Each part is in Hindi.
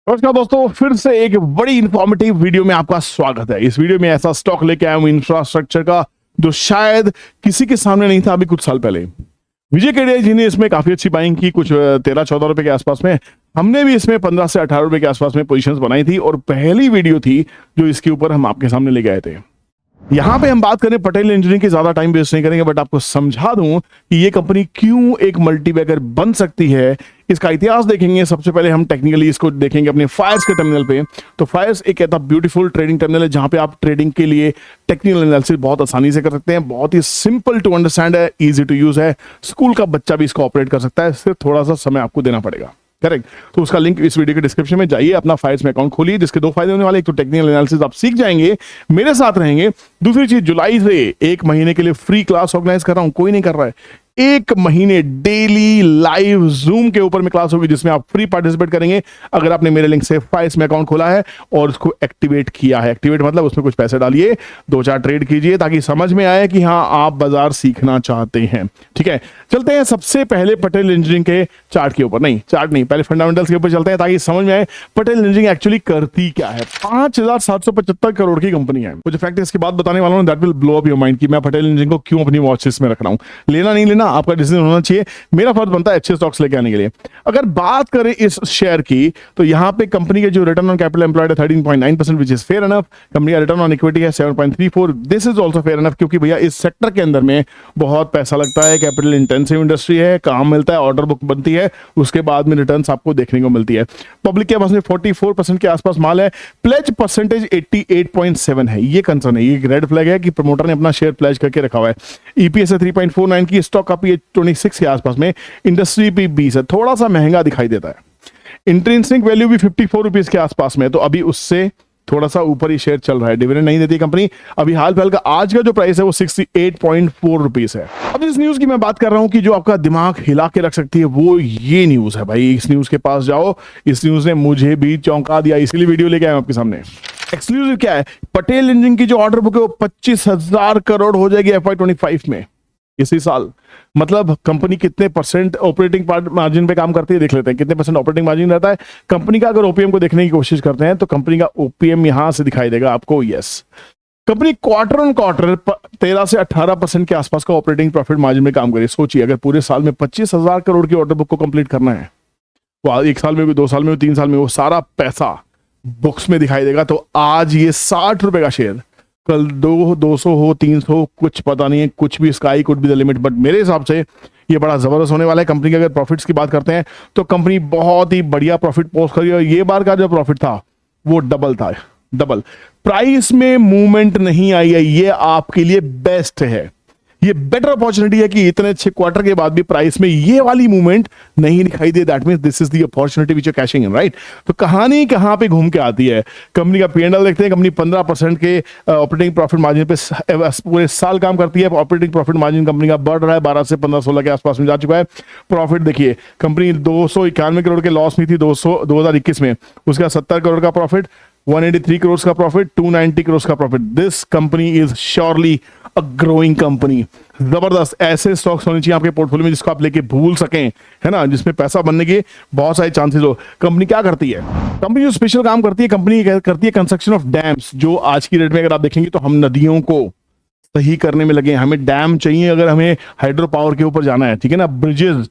नमस्कार दोस्तों, फिर से एक बड़ी इंफॉर्मेटिव वीडियो में आपका स्वागत है। इस वीडियो में ऐसा स्टॉक लेके आया हूं इंफ्रास्ट्रक्चर का जो शायद किसी के सामने नहीं था अभी कुछ साल पहले। विजय केडिया जी ने इसमें काफी अच्छी बाइंग की, कुछ 13-14 रुपए के आसपास में। हमने भी इसमें 15 से 18 रुपए के आसपास में पोजीशंस बनाई थी और पहली वीडियो थी जो इसके ऊपर हम आपके सामने ले गए थे। यहां पे हम बात करें पटेल इंजीनियरिंग की, ज्यादा टाइम वेस्ट नहीं करेंगे, बट आपको समझा दूं कि ये कंपनी क्यों एक मल्टीबैगर बन सकती है। इसका इतिहास देखेंगे। सबसे पहले हम टेक्निकली इसको देखेंगे अपने फायर्स के टर्मिनल पे। तो फायर्स एक ऐसा ब्यूटीफुल ट्रेडिंग टर्मिनल है जहां पे आप ट्रेडिंग के लिए टेक्निकल एनालिसिस बहुत आसानी से कर सकते हैं। बहुत ही सिंपल टू अंडरस्टैंड है, इजी टू यूज है। स्कूल का बच्चा भी इसको ऑपरेट कर सकता है, सिर्फ थोड़ा सा समय आपको देना पड़ेगा। करेक्ट। तो उसका लिंक इस वीडियो के डिस्क्रिप्शन में जाइए, अपना फायर्स में अकाउंट खोलिए, जिसके दो फायदे होने वाले। एक तो टेक्निकल एनालिसिस आप सीख जाएंगे, मेरे साथ रहेंगे। दूसरी चीज, जुलाई से 1 महीने के लिए फ्री क्लास ऑर्गेनाइज कर रहा हूं, कोई नहीं कर रहा है। 1 महीने डेली लाइव जूम के ऊपर में क्लास होगी जिसमें आप फ्री पार्टिसिपेट करेंगे अगर आपने मेरे लिंक से फाइल्स में अकाउंट खोला है और उसको एक्टिवेट किया है। एक्टिवेट मतलब उसमें कुछ पैसे डालिए, 2-4 ट्रेड कीजिए ताकि समझ में आए कि हाँ आप बाजार सीखना चाहते हैं। ठीक है, चलते हैं सबसे पहले पटेल इंजीनियरिंग के चार्ट के ऊपर। नहीं, चार्ट नहीं, पहले फंडामेंटल्स के ऊपर चलते हैं ताकि समझ में आए पटेल इंजीनियरिंग एक्चुअली करती क्या है। 5775 करोड़ की कंपनी है। मुझे फैक्ट इसके बाद बताने वाला हूं, that will blow up your mind कि मैं पटेल इंजीनियरिंग को क्यों अपनी वॉच लिस्ट में रख रहा हूं। लेना नहीं लेना आपका डिसीजन होना चाहिए, मेरा फर्ज बनता है अच्छे स्टॉक्स लेके आने के लिए। अगर बात करें इस शेयर की तो यहां पे कंपनी के जो रिटर्न ऑन कैपिटल एम्प्लॉयड है 13.9%, which is fair enough. Company का रिटर्न ऑन इक्विटी है 7.34, this is also fair enough, क्योंकि भैया इस सेक्टर के अंदर में बहुत पैसा लगता है, कैपिटल इंटेंसिव इंडस्ट्री है, काम मिलता है, ऑर्डर बुक बनती है, उसके बाद में रिटर्न्स आपको देखने को मिलती है। पब्लिक के पास में 44% के आसपास माल है। प्लेज परसेंटेज 88.7 है। ये कंसर्न है, ये रेड फ्लैग है कि प्रमोटर ने अपना शेयर प्लेज करके रखा हुआ है। ईपीएस है 3.49 की, स्टॉक का पी 26 के आसपास में, इंडस्ट्री पी 20 है, थोड़ा सा महंगा दिखाई देता है। इंट्रिंसिक वैल्यू भी 54 रुपीज के आसपास में, तो अभी उससे थोड़ा सा ऊपर ही शेयर चल रहा है। डिविडेंड नहीं देती कंपनी। अभी हाल फिलहाल का आज का जो प्राइस है वो 68.4 रुपीज है। अब इस न्यूज की मैं बात कर रहा हूं कि जो आपका दिमाग हिला के रख सकती है वो ये न्यूज है भाई। इस न्यूज के पास जाओ, इस न्यूज ने मुझे भी चौंका दिया, इसलिए वीडियो लेके आया आपके सामने। एक्सक्लूसिव क्या है, पटेल इंजीनियरिंग की जो ऑर्डर बुक है वो 25,000 करोड़ हो जाएगी FY25 में, इसी साल। मतलब कंपनी कितने परसेंट ऑपरेटिंग मार्जिन पे काम करती है देख लेते हैं। कितने परसेंट ऑपरेटिंग मार्जिन रहता है कंपनी का। अगर ओपीएम को देखने की कोशिश करते हैं तो कंपनी का ओपीएम यहां से दिखाई देगा आपको। Yes, company quarter on quarter 13 से 18% के आसपास का ऑपरेटिंग प्रॉफिट मार्जिन में काम करे। सोचिए, अगर पूरे साल में 25,000 करोड़ की ऑर्डर बुक को कंप्लीट करना है तो 1 साल में भी, 2 साल में भी, 3 साल में वो सारा पैसा बुक्स में दिखाई देगा। तो आज ये 60 रुपए का शेयर, कल 200 हो, 300 हो, कुछ पता नहीं है, कुछ भी, sky could be the limit. But मेरे हिसाब से ये बड़ा जबरदस्त होने वाला है। कंपनी के अगर प्रॉफिट्स की बात करते हैं तो कंपनी बहुत ही बढ़िया प्रॉफिट पोस्ट करी और ये बार का जो प्रॉफिट था वो डबल था, डबल। प्राइस में मूवमेंट नहीं आई है, ये आपके लिए बेस्ट है। ये बेटर अपॉर्चुनिटी है कि इतने अच्छे क्वार्टर के बाद भी प्राइस में ये वाली मूवमेंट नहीं दिखाई दे। That means this is the opportunity which you are cashing in, right. तो कहानी कहां पे घूम के आती है, कंपनी का P&L देखते हैं। कंपनी 15% के ऑपरेटिंग प्रॉफिट मार्जिन पे पूरे साल काम करती है। ऑपरेटिंग प्रॉफिट मार्जिन कंपनी का बढ़ रहा है, 12 से 15-16 के आसपास में जा चुका है। प्रॉफिट देखिए, कंपनी 291 करोड़ के लॉस में थी 2021 में, उसका 70 करोड़ का प्रॉफिट, 183 करोड़ का प्रॉफिट, 290 करोड़ का profit. This company is surely a growing company. जबरदस्त ऐसे स्टॉक्स होने चाहिए आपके पोर्टफोलियो में जिसको आप लेके भूल सकें, है ना, जिसमें पैसा बनने के बहुत सारे चांसेस हो। कंपनी क्या करती है, कंपनी जो स्पेशल काम करती है, कंपनी करती है कंस्ट्रक्शन ऑफ डैम्स। जो आज की डेट में अगर आप देखेंगे तो हम नदियों को सही करने में लगे हैं। हमें डैम चाहिए अगर हमें हाइड्रो पावर के ऊपर जाना है, ठीक है ना, ब्रिजेस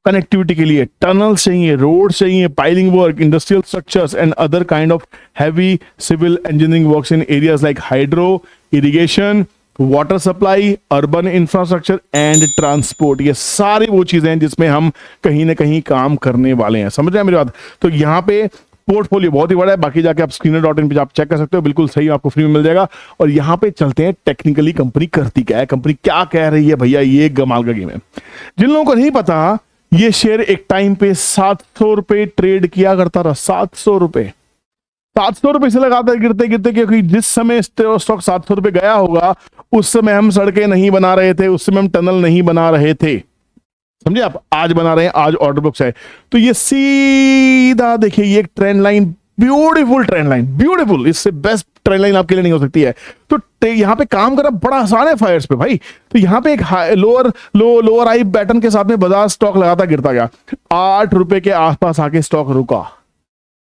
कनेक्टिविटी के लिए, टनल्स चाहिए, रोड चाहिए, piling work, industrial structures and other kind of heavy civil engineering works in areas like hydro, irrigation, water supply, urban infrastructure and transport. ये सारी वो चीजें हैं जिसमें हम कहीं ना कहीं काम करने वाले हैं। समझ रहे हैं मेरी बात। तो यहाँ पे पोर्टफोलियो बहुत ही बड़ा है, बाकी जाके आप screener.in पे आप चेक कर सकते हो, बिल्कुल सही आपको फ्री में मिल जाएगा। और यहाँ पे चलते हैं टेक्निकली कंपनी करती क्या है, कंपनी क्या कह रही है भैया, ये कमाल का गेम है। जिन लोगों को नहीं पता, ये शेयर एक टाइम पे 700 रुपए ट्रेड किया करता था। 700 रुपए, 700 रुपए से लगातार गिरते गिरते, क्योंकि जिस समय स्टॉक 700 रुपए गया होगा उस समय हम सड़कें नहीं बना रहे थे, उस समय हम टनल नहीं बना रहे थे, समझे आप। आज बना रहे हैं, आज ऑर्डर बुक्स है। तो ये सीधा देखिए, ये एक trend line, beautiful trend line, beautiful, इससे बेस्ट ट्रेंड लाइन आपके लिए नहीं हो सकती है। तो यहाँ पे काम करना बड़ा आसान है फायर्स पे भाई। तो यहाँ पे एक लोअर हाई पैटर्न के साथ में बाजार स्टॉक लगाता गिरता गया, 8 रुपए के आसपास आके स्टॉक रुका।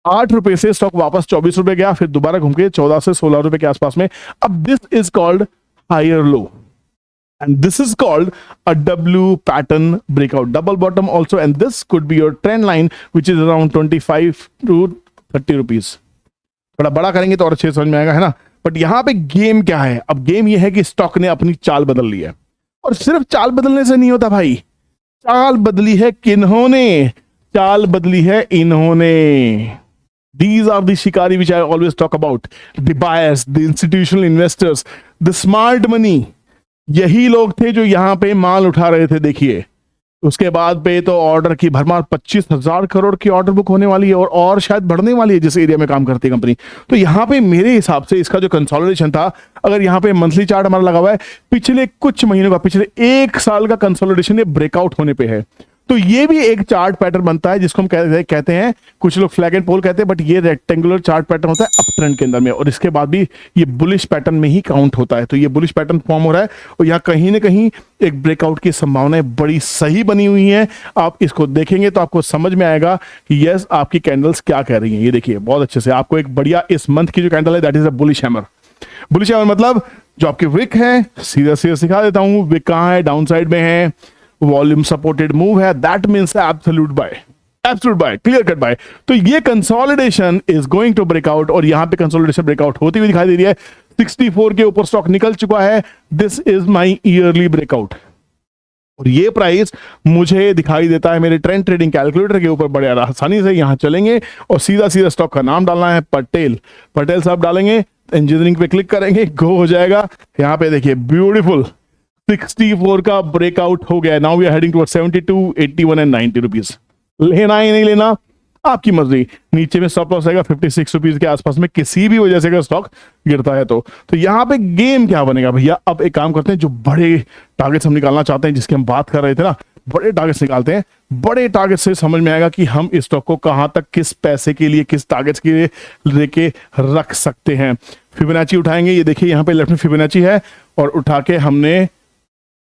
₹8 से स्टॉक वापस ₹24 गया, फिर दोबारा घूम के 14 से ₹16 के आसपास में। अब this is called higher low and this is called a W pattern breakout, double bottom also, and this could be your trend line which is around 25 to 30 rupees। थोड़ा बड़ा करेंगे तो और अच्छे समझ में आएगा, है ना। बट यहां पे गेम क्या है, अब गेम ये है कि स्टॉक ने अपनी चाल बदल ली है, और सिर्फ चाल बदलने से नहीं होता भाई, चाल बदली है किन्होंने, चाल बदली है इन्होंने। These are the shikari which I always talk about, the buyers, the institutional investors, the smart money। यही लोग थे जो यहां पे माल उठा रहे थे। देखिए उसके बाद पे तो ऑर्डर की भरमार, 25,000 करोड़ की ऑर्डर बुक होने वाली है, और शायद बढ़ने वाली है जिस एरिया में काम करती है कंपनी। तो यहां पे मेरे हिसाब से इसका जो कंसोलिडेशन था, अगर यहां पे मंथली चार्ट हमारा लगा हुआ है, पिछले कुछ महीनों का, पिछले 1 साल का कंसोलिडेशन ये ब्रेकआउट होने पे है। तो ये भी एक चार्ट पैटर्न बनता है जिसको हम कहते हैं, कुछ लोग फ्लैग एंड पोल कहते हैं, बट ये रेक्टेंगुलर चार्ट पैटर्न होता है अप ट्रेंड के अंदर में, और इसके बाद भी ये बुलिश पैटर्न में ही काउंट होता है। तो ये बुलिश पैटर्न फॉर्म हो रहा है, और यहाँ कहीं ना कहीं एक ब्रेकआउट की संभावनाएं बड़ी सही बनी हुई हैं। आप इसको देखेंगे तो आपको समझ में आएगा कि यस आपकी कैंडल्स क्या कह रही हैं। ये देखिए बहुत अच्छे से आपको एक बढ़िया इस मंथ की जो कैंडल है that is a bullish hammer. Bullish hammer मतलब जो आपके विक है, सीधा सीधा सिखा देता हूं, विक कहां है, डाउन साइड में है, वॉल्यूम सपोर्टेड मूव है, that means absolute buy, absolute buy, clear cut buy. तो ये consolidation is going to breakout, और यहां पे कंसोलिडेशन ब्रेकआउट होती हुई दिखाई दे रही है। 64 के ऊपर स्टॉक निकल चुका है। This is my yearly breakout, और ये प्राइस मुझे दिखाई देता है मेरे ट्रेंड ट्रेडिंग कैलकुलेटर के ऊपर बड़े आसानी से। यहां चलेंगे और सीधा सीधा स्टॉक का नाम डालना है पटेल, पटेल साहब डालेंगे, इंजीनियरिंग पे क्लिक करेंगे, गो हो जाएगा। यहां पे देखिए ब्यूटीफुल 64 का ब्रेकआउट हो गया। Now we are heading towards 72, 81 and 90 rupees. लेना ही नहीं लेना आपकी मर्जी। नीचे में स्टॉप लॉस आएगा 56 रुपीज के आसपास में, किसी भी वजह से अगर स्टॉक गिरता है तो यहाँ पे गेम क्या बनेगा भैया। अब एक काम करते हैं, जो बड़े टारगेट्स हम निकालना चाहते हैं, जिसकी हम बात कर रहे थे ना, बड़े टारगेट्स निकालते हैं। बड़े टारगेट से समझ में आएगा कि हम इस स्टॉक को कहां तक, किस पैसे के लिए, किस टारगेट्स के लिए लेके रख सकते हैं। फिबोनाची उठाएंगे, ये देखिए यहाँ पे लेफ्ट में फिबोनाची है, और उठा के हमने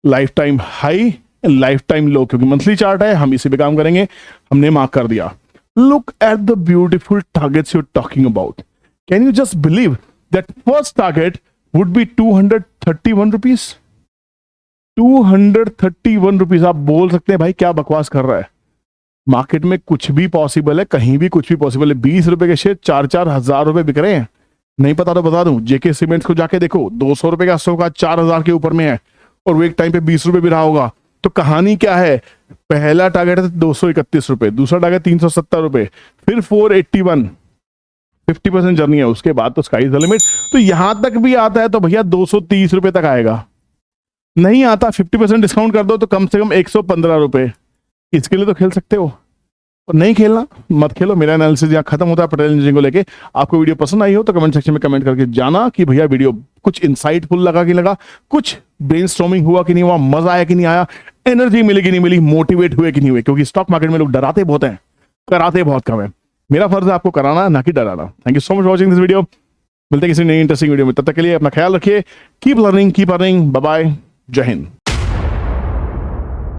lifetime high, lifetime low, क्योंकि मंथली चार्ट है हम इसी पे काम करेंगे, हमने मार्क कर दिया। Look at the beautiful targets you talking about. Can you just believe that first target would be 231 rupees, 231 rupees. आप बोल सकते हैं भाई क्या बकवास कर रहा है, मार्केट में कुछ भी पॉसिबल है, कहीं भी कुछ भी पॉसिबल है। 20 रुपए के शेयर 4-4 हजार रुपए बिक रहे हैं। नहीं पता तो बता दूं, जेके सीमेंट्स को जाके देखो, 200 रुपए का स्टॉक आज 4000 के ऊपर में है, और वो एक टाइम पे 20 रुपए भी रहा होगा। तो कहानी क्या है, पहला टारगेट है 231 रुपए, दूसरा टारगेट 370 रुपए, फिर 481, 50% जर्नी है, उसके बाद तो स्काई इज द लिमिट। तो यहां तक भी आता है तो भैया 230 रुपए तक आएगा। नहीं आता 50% डिस्काउंट कर दो तो कम से कम 115 रुपए। इसके लिए तो खेल सकते हो, और नहीं खेलना मत खेलो। मेरा एनालिसिस यहाँ खत्म होता है पटेल इंजीनियरिंग को लेके। आपको वीडियो पसंद आई हो तो कमेंट सेक्शन में कमेंट करके जाना कि भैया वीडियो कुछ इंसाइटफुल लगा कि लगा, कुछ ब्रेनस्टॉर्मिंग हुआ कि नहीं हुआ, मजा आया कि नहीं आया, एनर्जी मिली कि नहीं मिली, मोटिवेट हुए कि नहीं हुए। क्योंकि स्टॉक मार्केट में लोग डराते बहुत हैं, कराते बहुत कम है। मेरा फर्ज है आपको कराना, ना कि डराना। Thank you so much for watching this video. मिलते हैं किसी नई इंटरेस्टिंग वीडियो में, तब तक के लिए अपना ख्याल रखिए। Keep learning, keep earning. Bye bye, जय हिंद।